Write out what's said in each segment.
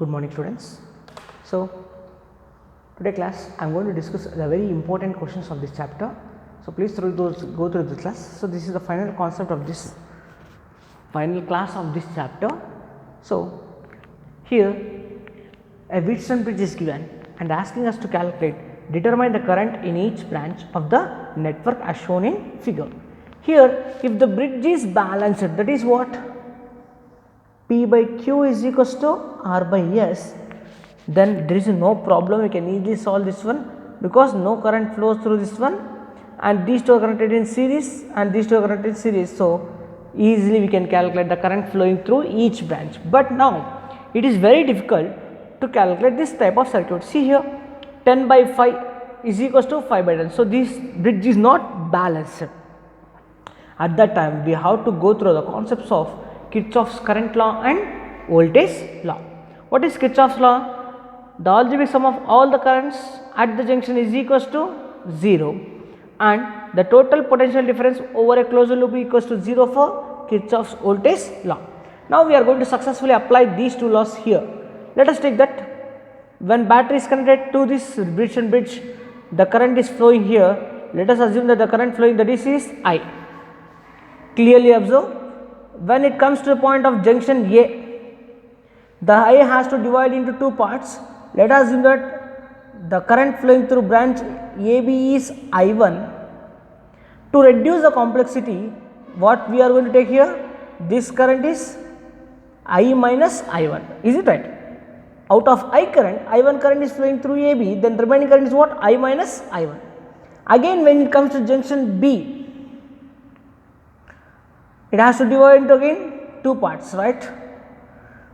Good morning students. So today class I am going to discuss the very important questions of this chapter. So please go through the class. So this is the final concept of this final class of this chapter. So here a Wheatstone bridge is given and asking us to calculate, determine the current in each branch of the network as shown in figure. Here if the bridge is balanced, that is what, P by Q is equals to R by S, then there is no problem, we can easily solve this one because no current flows through this one and these two are connected in series and these two are connected in series. So easily we can calculate the current flowing through each branch. But now it is very difficult to calculate this type of circuit. See here, 10 by 5 is equals to 5 by 10. So this bridge is not balanced. At that time we have to go through the concepts of Kirchhoff's current law and voltage law. What is Kirchhoff's law? The algebraic sum of all the currents at the junction is equals to 0 and the total potential difference over a closed loop equals to 0 for Kirchhoff's voltage law. Now we are going to successfully apply these two laws here. Let us take that when battery is connected to this bridge, the current is flowing here. Let us assume that the current flowing, the DC is I. Clearly observe, when it comes to the point of junction A, the I has to divide into two parts. Let us assume that the current flowing through branch AB is I1. To reduce the complexity, what we are going to take here, this current is I minus I1, is it right? Out of I current, I1 current is flowing through AB, then remaining current is what, I minus I1. Again when it comes to junction B, it has to divide into again two parts, right?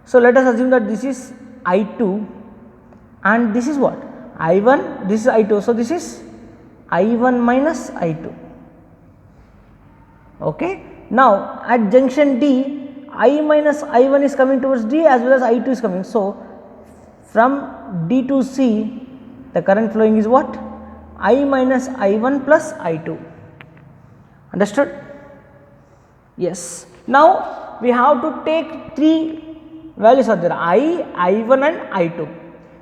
So let us assume that this is I2 and this is what, I1, this is I2, so this is I1 minus I2. Okay. Now at junction D, I minus I1 is coming towards D as well as I2 is coming. So from D to C, the current flowing is what, I minus I1 plus I2. Understood? Yes. Now we have to take three values are there, I, I1 and I2.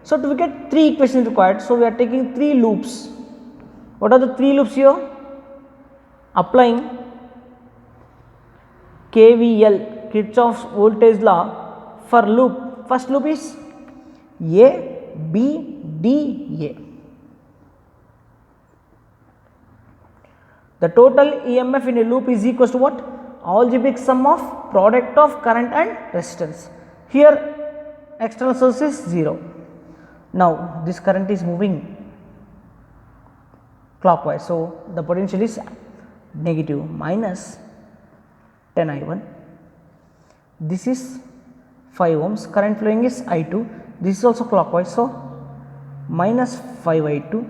So to get three equations required, so we are taking three loops. What are the three loops here? Applying KVL, Kirchhoff's voltage law, for loop. First loop is A, B, D, A. The total EMF in a loop is equals to what? Algebraic sum of product of current and resistance. Here external source is 0. Now this current is moving clockwise, so the potential is negative, minus 10 I1. This is 5 ohms, current flowing is I2, this is also clockwise, so minus 5 I2.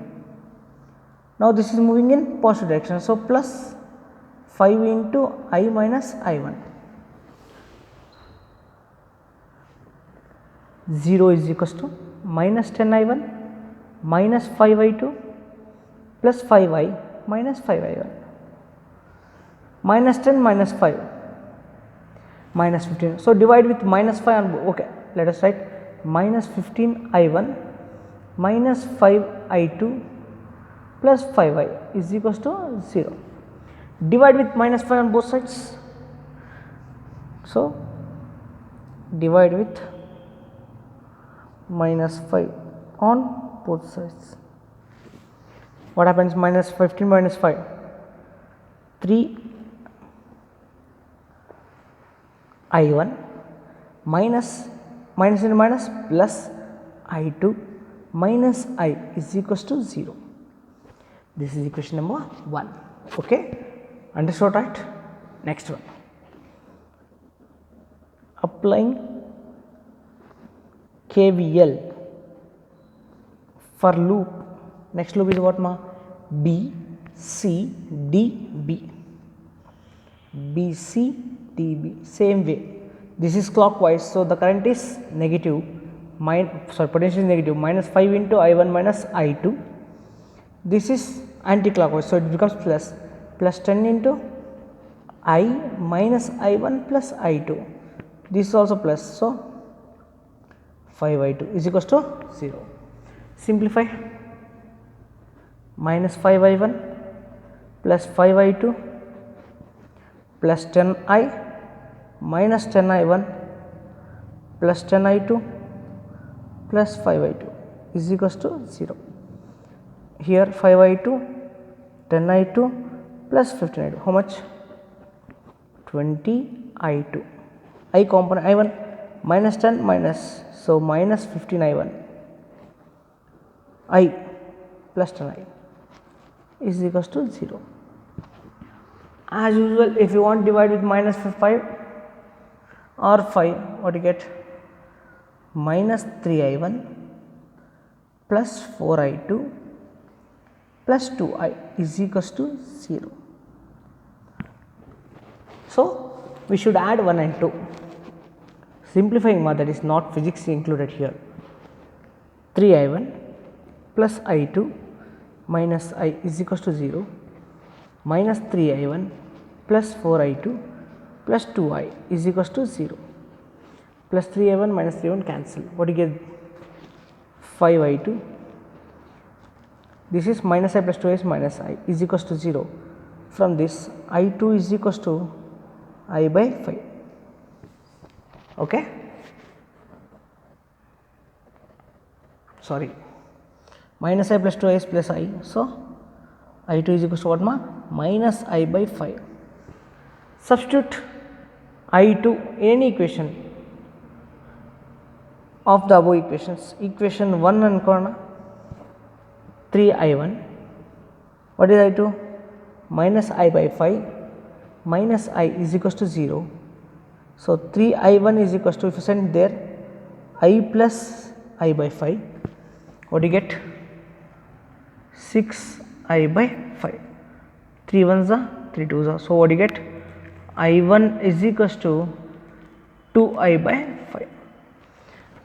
Now this is moving in positive direction, so plus 5 into I minus I1. 0 is equals to minus 10 I1 minus 5 I2 plus 5 I minus 5 I1. Minus 10 minus 5 minus 15. So divide with minus 5 on, okay, let us write minus 15 I1 minus 5 I2 plus 5I is equals to 0. Divide with minus 5 on both sides. So divide with minus 5 on both sides. What happens? Minus 15 minus 5, 3 I1 minus into minus plus I2 minus I is equals to 0. This is equation number 1. Okay, understood, right? Next one, applying KVL for loop. Next loop is what, ma? B, C, D, B. B, C, D, B. Same way. This is clockwise, so the current is negative. Potential is negative. Minus 5 into I1 minus I2. This is anti-clockwise, so it becomes plus. Plus 10 into I minus I1 plus I2. This is also plus. So 5I2 is equals to 0. Simplify, minus 5I1 plus 5I2 plus 10I minus 10I1 plus 10I2 plus 5I2 is equals to 0. Here 5I2, 10I2 plus 15I2, how much? 20I2. I component I1 minus 10 minus, so minus 15I1, I plus 10I is equals to 0. As usual, if you want to divide with minus 5 or 5, what you get? Minus 3I1 plus 4I2 plus 2I is equals to 0. So, we should add 1 and 2. Simplifying method is not physics included here. 3I1 plus I2 minus I is equals to 0, minus 3I1 plus 4I2 plus 2I is equals to 0, plus 3I1 minus 3I1 cancel. What do you get? 5I2. This is minus I plus 2I is minus I is equals to 0. From this, I2 is equals to I by 5. Okay? Sorry, minus I plus 2I is plus I. So, I2 is equals to what, ma? Minus I by 5. Substitute I2 in any equation of the above equations. Equation 1 and 3I1. What is I2? Minus I by 5 minus I is equals to 0. So, 3I1 is equals to, if you send there, I plus I by 5, what do you get? 6I by 5. 3 ones are 3 twos are. So, what do you get? I1 is equals to 2I by 5.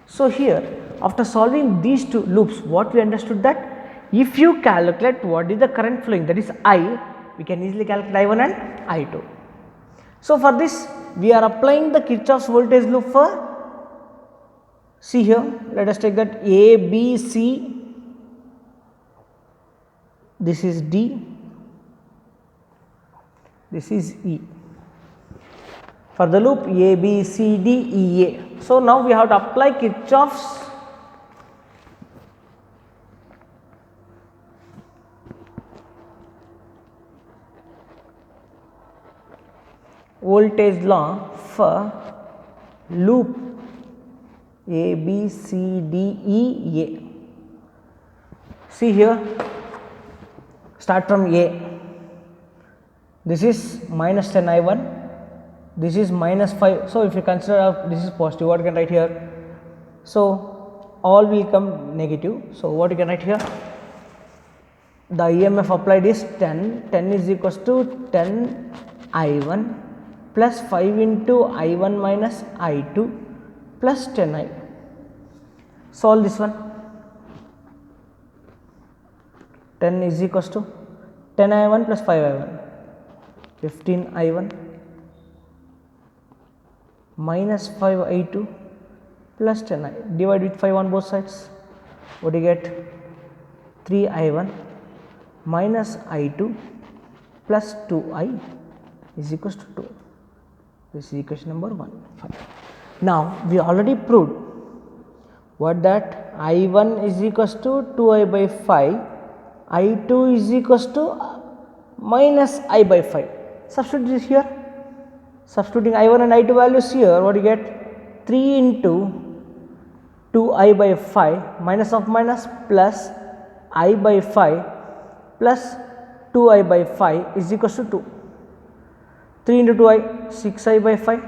So, here after solving these two loops, what we understood that if you calculate what is the current flowing, that is I, we can easily calculate I1 and I2. So, for this we are applying the Kirchhoff's voltage loop for, see here, let us take that A, B, C, this is D, this is E. For the loop A, B, C, D, E, A. So, now we have to apply Kirchhoff's voltage law for loop A, B, C, D, E, A. See here, start from A, this is minus 10 I1, this is minus 5. So, if you consider this is positive, what you can write here? So, all will come negative. So, what you can write here? The EMF applied is 10, 10 is equals to 10 I1 plus 5 into I1 minus I2 plus 10I. Solve this one. 10 is equals to 10 I1 plus 5 I1, 15 I1 minus 5 I2 plus 10 I. Divide with 5 on both sides. What do you get? 3 I1 minus I2 plus 2I is equals to 2. This is equation number 1. Fine. Now, we already proved what, that I1 is equals to 2I by 5, I2 is equals to minus I by 5. Substitute this here. Substituting I1 and I2 values here, what do you get? 3 into 2I by 5 minus of minus plus I by 5 plus 2I by 5 is equals to 2. 3 into 2I, 6I by 5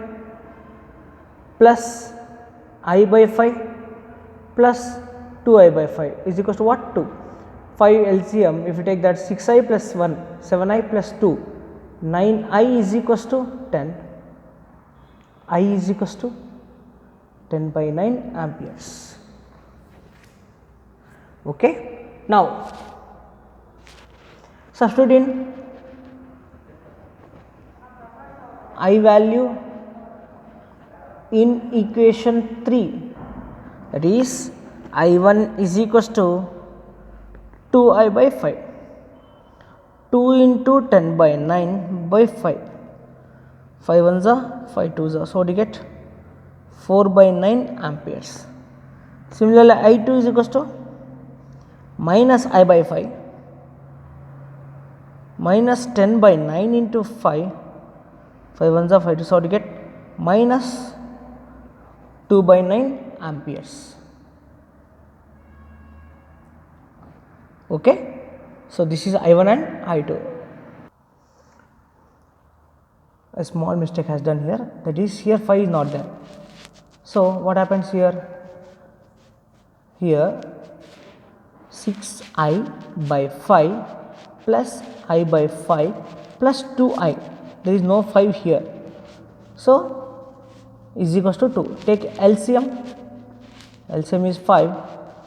plus I by 5 plus 2I by 5 is equals to what? 2. 5 LCM, if you take that 6I plus 1, 7I plus 2, 9I is equals to 10, I is equals to 10 by 9 amperes. Okay. Now, substitute in I value in equation 3. that is I1 is equals to 2I by 5, 2 into 10 by 9 by 5, 5 ones are 5 twos are, so what do you get 4 by 9 amperes. Similarly I2 is equals to minus I by 5 minus 10 by 9 into 5, 5 ones are 5 2, so what do you get minus 2 by 9 amperes. Okay, so this is I1 and I2. A small mistake has done here, that is here 5 is not there. So what happens here? Here 6I by 5 plus I by 5 plus 2I, there is no 5 here, so is equals to 2. Take LCM, LCM is 5,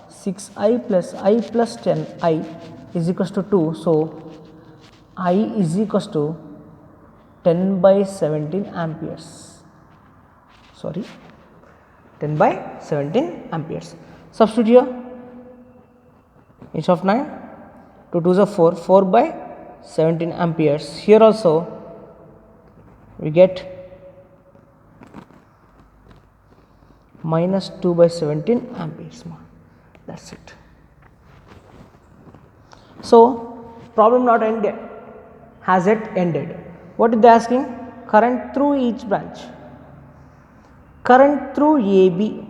6I plus I plus 10I is equals to 2, so I is equals to 10 by 17 amperes, sorry 10 by 17 amperes. Substitute here, instead of 9, 2 2s are 4, 4 by 17 amperes. Here also we get minus 2 by 17 amperes, that is it. So problem not ended, has it ended? What is they asking? Current through each branch. Current through AB.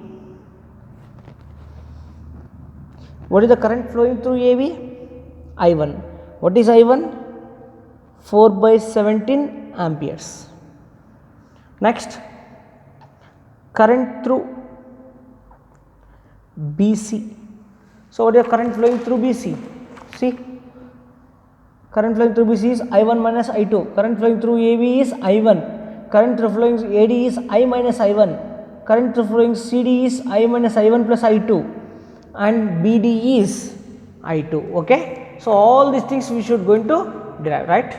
What is the current flowing through AB? I1. What is I1? 4 by 17 amperes. Next, current through BC. So what is the current flowing through BC? See, current flowing through BC is I1 minus I2. Current flowing through AB is I1. Current flowing through AD is I minus I1. Current flowing CD is I minus I1 plus I2, and BD is I2. Okay, so all these things we should going to derive, right?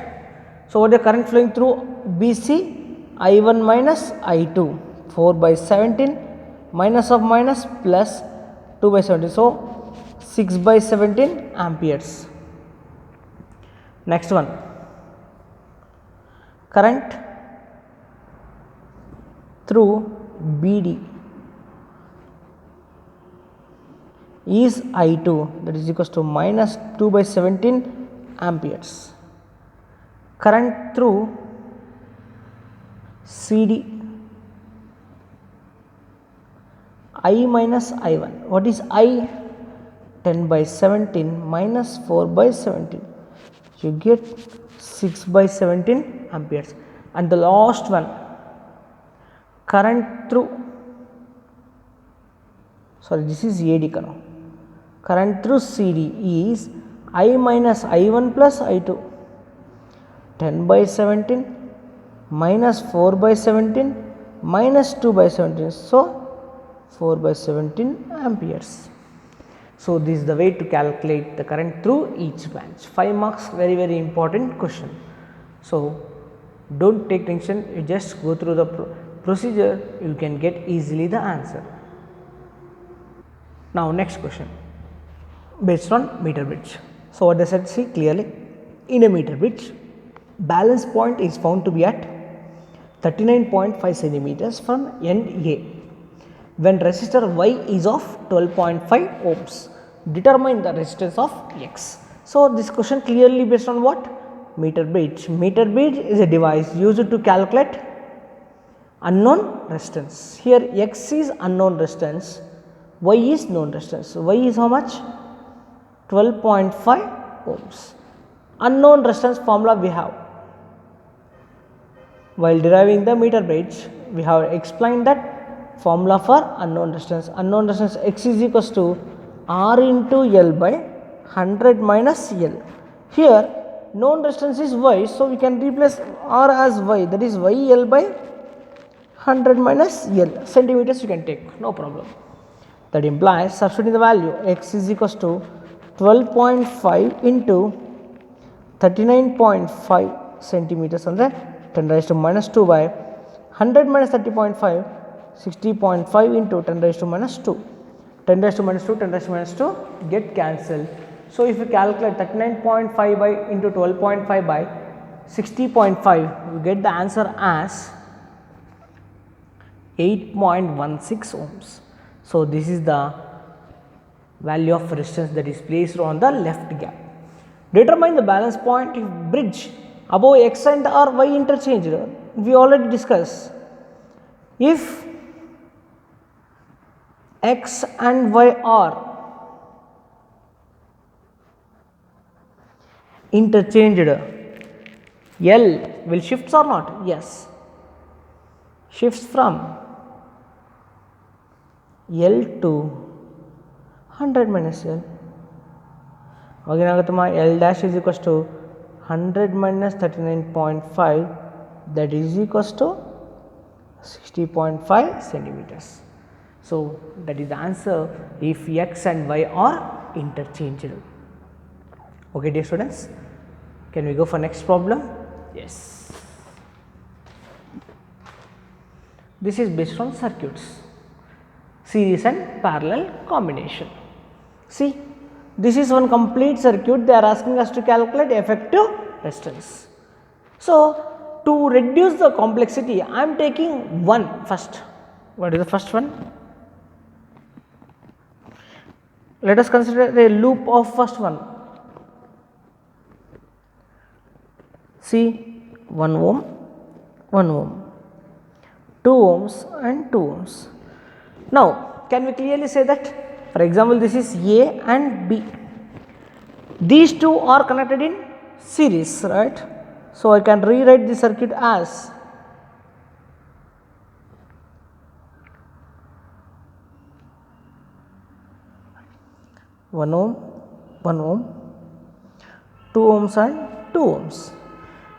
So what is the current flowing through BC? I1 minus I2, 4 by 17 minus of minus plus 2 by 17, so 6 by 17 amperes. Next one, current through BD is I2, that is equals to minus 2 by 17 amperes. Current through CD, I minus I1. What is I? 10 by 17 minus 4 by 17. You get 6 by 17 amperes. And the last one, current through, sorry, this is AD. Current through CD is I minus I1 plus I2. 10 by 17 minus 4 by 17 minus 2 by 17. So 4 by 17 amperes. So this is the way to calculate the current through each branch. 5 marks, very very important question. So don't take tension, you just go through the procedure, you can get easily the answer. Now next question, based on meter bridge. So what does it see clearly? In a meter bridge, balance point is found to be at 39.5 centimeters from end A. When resistor Y is of 12.5 ohms, determine the resistance of X. So this question clearly based on what? Meter bridge. Meter bridge is a device used to calculate unknown resistance. Here X is unknown resistance, Y is known resistance. So Y is how much? 12.5 ohms. Unknown resistance formula we have. While deriving the meter bridge, we have explained that formula for unknown resistance. Unknown resistance X is equals to R into L by 100 minus L. Here known resistance is Y, so we can replace R as Y, that is YL by 100 minus L. Centimeters you can take, no problem. That implies substituting the value X is equals to 12.5 into 39.5 centimeters under 10 raised to minus 2 by 100 minus 30.5, 60.5 into 10 raised to minus 2. 10 raised to minus 2, 10 raised to minus 2 get cancelled. So, if you calculate 39.5 by into 12.5 by 60.5, you get the answer as 8.16 ohms. So, this is the value of resistance that is placed on the left gap. Determine the balance point if bridge above x and or y interchanged. We already discussed. If x and y are interchanged, L will shifts or not? Yes, shifts from L to 100 minus L. Again, L dash is equals to 100 minus 39.5, that is equals to 60.5 centimeters. So, that is the answer if x and y are interchangeable. Okay, dear students, can we go for next problem? Yes. This is based on circuits, series and parallel combination. See, this is one complete circuit. They are asking us to calculate effective resistance. So, to reduce the complexity, I am taking one first. What is the first one? Let us consider a loop of first one. See, 1 ohm, 1 ohm, 2 ohms and 2 ohms. Now, can we clearly say that? For example, this is A and B. These two are connected in series, right? So, I can rewrite the circuit as one ohm, 2 ohms and 2 ohms.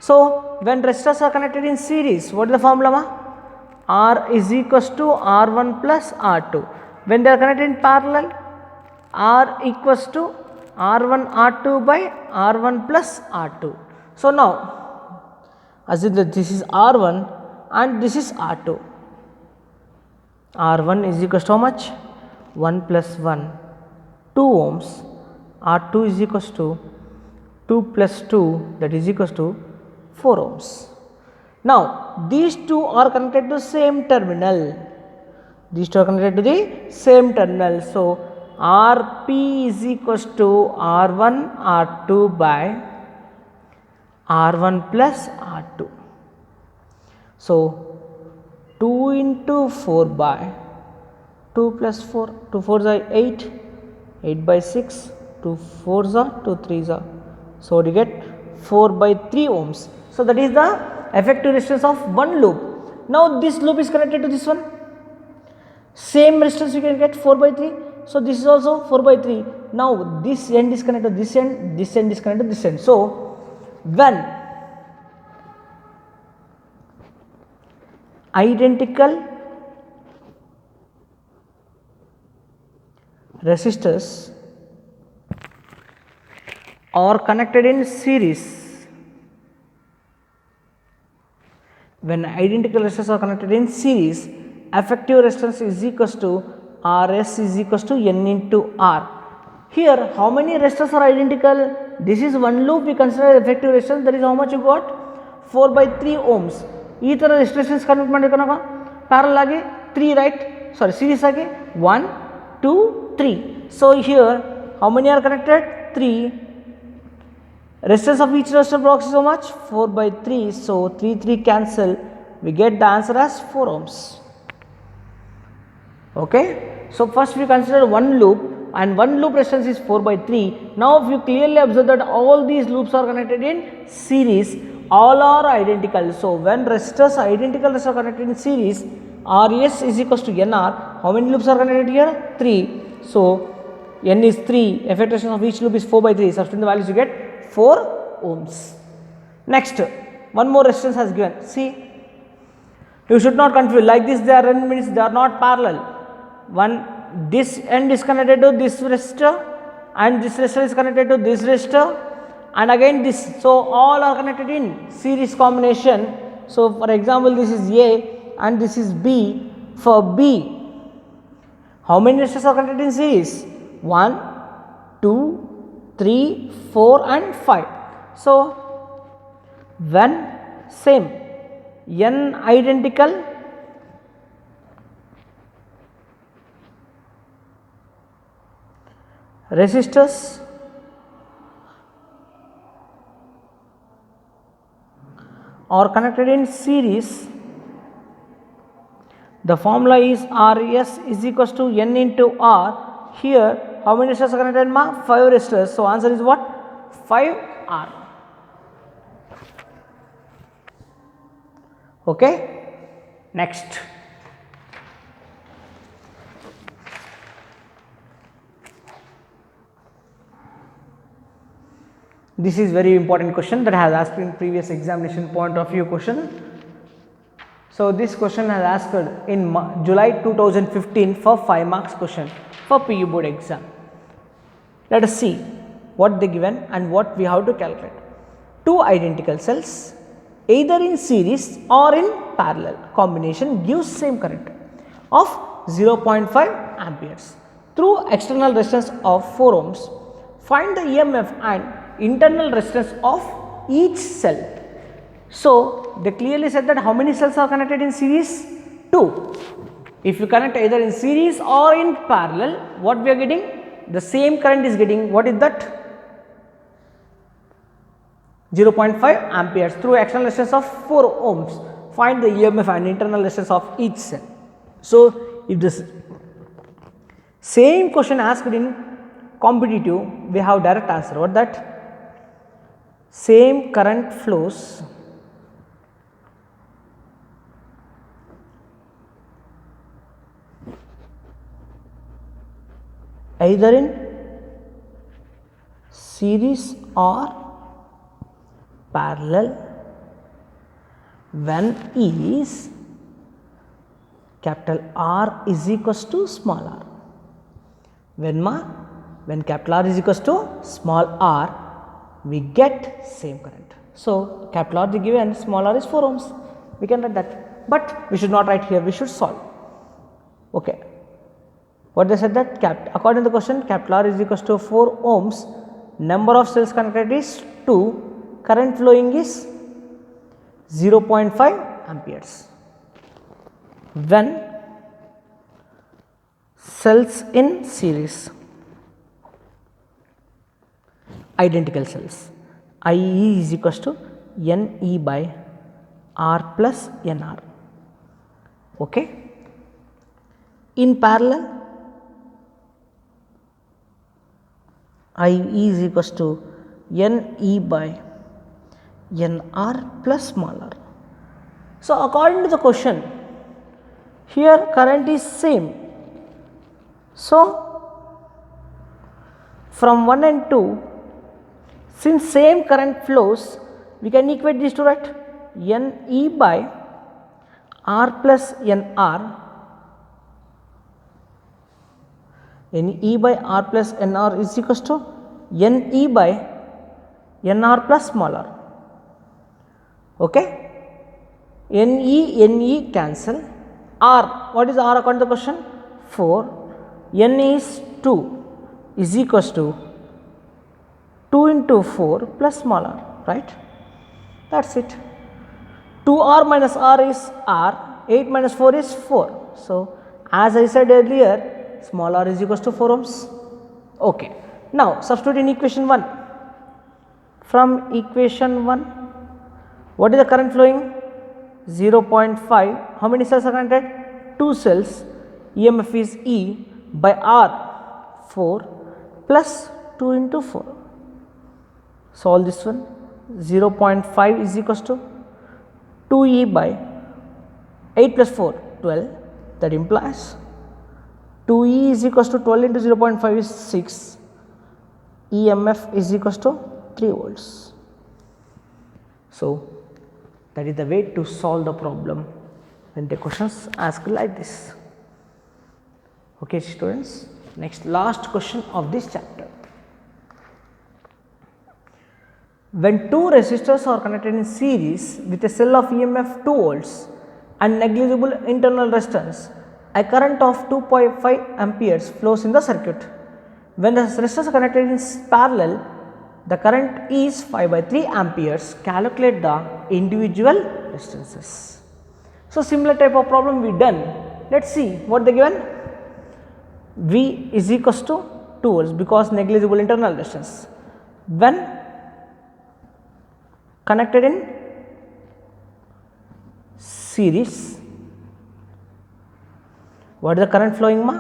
So, when resistors are connected in series, what is the formula? R is equals to R1 plus R2. When they are connected in parallel, R equals to R1 R2 by R1 plus R2. So, now assume that this is R1 and this is R2. R1 is equals to how much? 1 plus 1, 2 ohms. R2 is equals to 2 plus 2, that is equals to 4 ohms. Now, these two are connected to same terminal. These two are connected to the same terminal. So, Rp is equals to R1 R2 by R1 plus R2. So, 2 into 4 by 2 plus 4, 2 4s are 8, 8 by 6, 2 4s are 2 3s are. So, you get 4 by 3 ohms. So, that is the effective resistance of one loop. Now, this loop is connected to this one. Same resistance you can get 4 by 3. So, this is also 4 by 3. Now, this end is connected to this end, this end is connected to this end. So, when identical resistors are connected in series, when identical resistors are connected in series, effective resistance is equals to Rs is equals to N into R. Here, how many resistors are identical? This is one loop, we consider effective resistance, that is how much you got? 4 by 3 ohms. ಈ ತರ resistance convert ಮಾಡಬೇಕನಗ parallel ಆಗಿ 3 right ಸಾರಿ series ಆಗಿ 1 2 3. So, here how many are connected? 3. Resistance of each resistor blocks is how much? 4 by 3. So, 3 3 cancel, we get the answer as 4 ohms. Okay. So, first we consider one loop and one loop resistance is 4 by 3. Now, if you clearly observe that all these loops are connected in series, all are identical. So, when resistors identical resistors are connected in series, Rs is equals to Nr. How many loops are connected here? 3. So, N is 3, effective resistance of each loop is 4 by 3, substitute the values you get 4 ohms. Next, one more resistance has given. See, you should not confuse like this, they are n means they are not parallel. One, this end is connected to this resistor and this resistor is connected to this resistor and again this. So, all are connected in series combination. So, for example, this is A and this is B. For B, How many resistors are connected in series? 1, 2, 3, 4 and 5. So, when same n identical resistors are connected in series, the formula is Rs is equals to n into R. Here how many resistors are connected ma? 5 resistors. So, answer is what? 5R. Okay. Next. This is very important question that has asked in previous examination point of view question. So, this question has asked in July 2015 for 5 marks question for PU board exam. Let us see what they given and what we have to calculate. Two identical cells either in series or in parallel combination gives same current of 0.5 amperes through external resistance of 4 ohms. Find the EMF and internal resistance of each cell. So, they clearly said that how many cells are connected in series? 2. If you connect either in series or in parallel, what we are getting? The same current is getting, what is that? 0.5 amperes through external resistance of 4 ohms. Find the EMF and internal resistance of each cell. So, if this same question asked in competitive, we have direct answer. What that? Same current flows either in series or parallel when is capital R is equals to small r. When capital R is equals to small r, we get same current. So, capital R is given, small r is 4 ohms. We can write that, but we should not write here, we should solve. Okay. What they said that according to the question, capital R is equals to 4 ohms, number of cells connected is 2, current flowing is 0.5 amperes. When cells in series, identical cells, IE is equals to NE by R plus NR. Okay. In parallel, IE is equals to NE by NR plus small r. So, according to the question, here current is same. So, from 1 and 2, since same current flows, we can equate these two, right? NE by R plus NR, NE by R plus NR is equals to NE by NR plus small r. Okay? NE cancel. R, what is R according to the question? 4. N is 2 is equals to 2 into 4 plus small r, right? That is it. 2R minus R is R, 8 minus 4 is 4. So, as I said earlier, small r is equals to 4 ohms. Okay. Now, substitute in equation 1. From equation 1, what is the current flowing? 0.5. How many cells are connected? 2 cells. EMF is E by R, 4 plus 2 into 4. Solve this one. 0.5 is equals to 2E by 8 plus 4, 12. That implies 2E is equals to 12 into 0.5 is 6. EMF is equals to 3 volts. So, that is the way to solve the problem when the questions asked like this. Okay, students. Next, last question of this chapter. When two resistors are connected in series with a cell of EMF 2 volts and negligible internal resistance, a current of 2.5 amperes flows in the circuit. When the resistors are connected in parallel, the current is 5/3 amperes. Calculate the individual resistances. So, similar type of problem we done. Let us see what they given. V is equals to 2 volts because negligible internal resistance. When connected in series, what is the current flowing ma?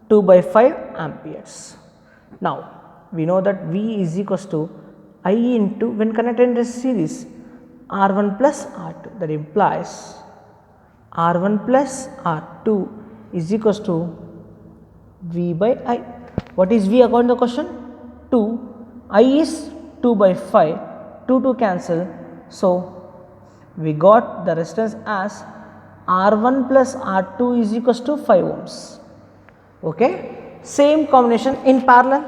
2/5 amperes. Now, we know that V is equals to I into, when connected in this series, R1 plus R2, that implies R1 plus R2 is equals to V by I. What is V according to the question? 2. I is 2/5, 2 cancel. So, we got the resistance as R1 plus R2 is equals to 5 ohms. Okay. Same combination in parallel.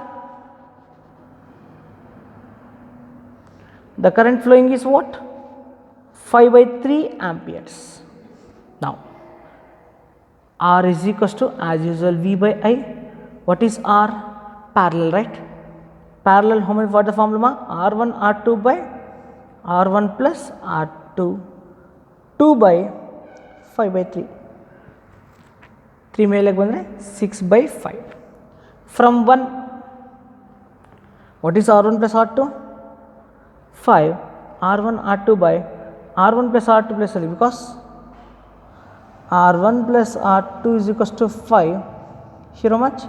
The current flowing is what? 5/3 amperes. Now, R is equals to, as usual, V by I. What is R? Parallel, right? Parallel, how many, what the formula? R1 R2 by R1 plus R2, 2 by 5/3. 3 ಮೇಲೆ ಬಂದರೆ 6/5. From 1, what is R1 plus R2? 5. R1 R2 by R1 plus R2 plus L, because R1 plus R2 is equals to 5. Here how much?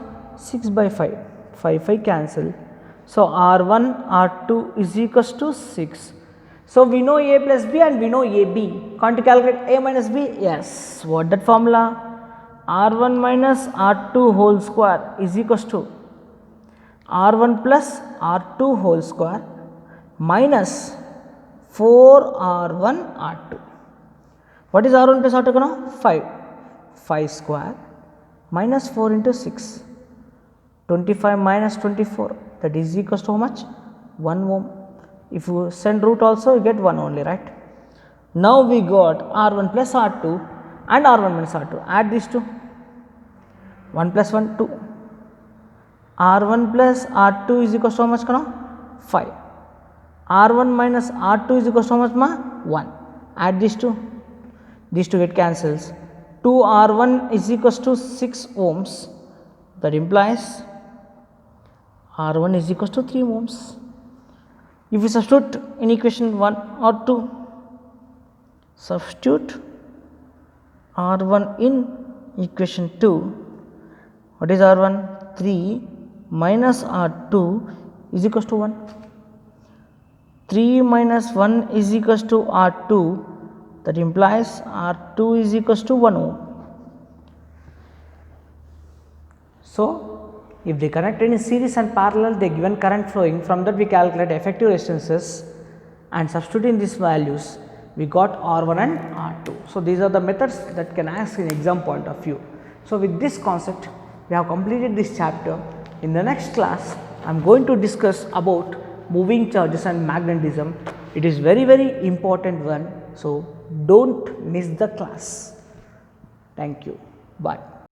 6/5. 5 cancel. So, R1 R2 is equals to 6. So, we know A plus B and we know AB. Can't you calculate A minus B? Yes. What that formula? R1 minus R2 whole square is equals to R1 plus R2 whole square minus 4R1 R2. What is R1 plus R2? 5. 5 square minus 4 into 6. 25 minus 24, that is equals to how much? 1 ohm. If you send root also, you get 1 only, right? Now, we got R1 plus R2 and R1 minus R2. Add these two. 1 plus 1, 2. R1 plus R2 is equals to how much? 5. R1 minus R2 is equals to how much? 1. Add these two. These two get cancels. 2R1 is equals to 6 ohms. That implies R1 is equals to 3 ohms. If we substitute in equation 1 or 2, substitute R1 in equation 2, what is R1? 3 minus R2 is equals to 1. 3 minus 1 is equals to R2, that implies R2 is equals to 1 ohm. So, if they connected in series and parallel, they given current flowing. From that we calculate effective resistances and substituting these values, we got R1 and R2. So, these are the methods that can ask in exam point of view. So, with this concept we have completed this chapter. In the next class I am going to discuss about moving charges and magnetism. It is very important one. So, do not miss the class. Thank you. Bye.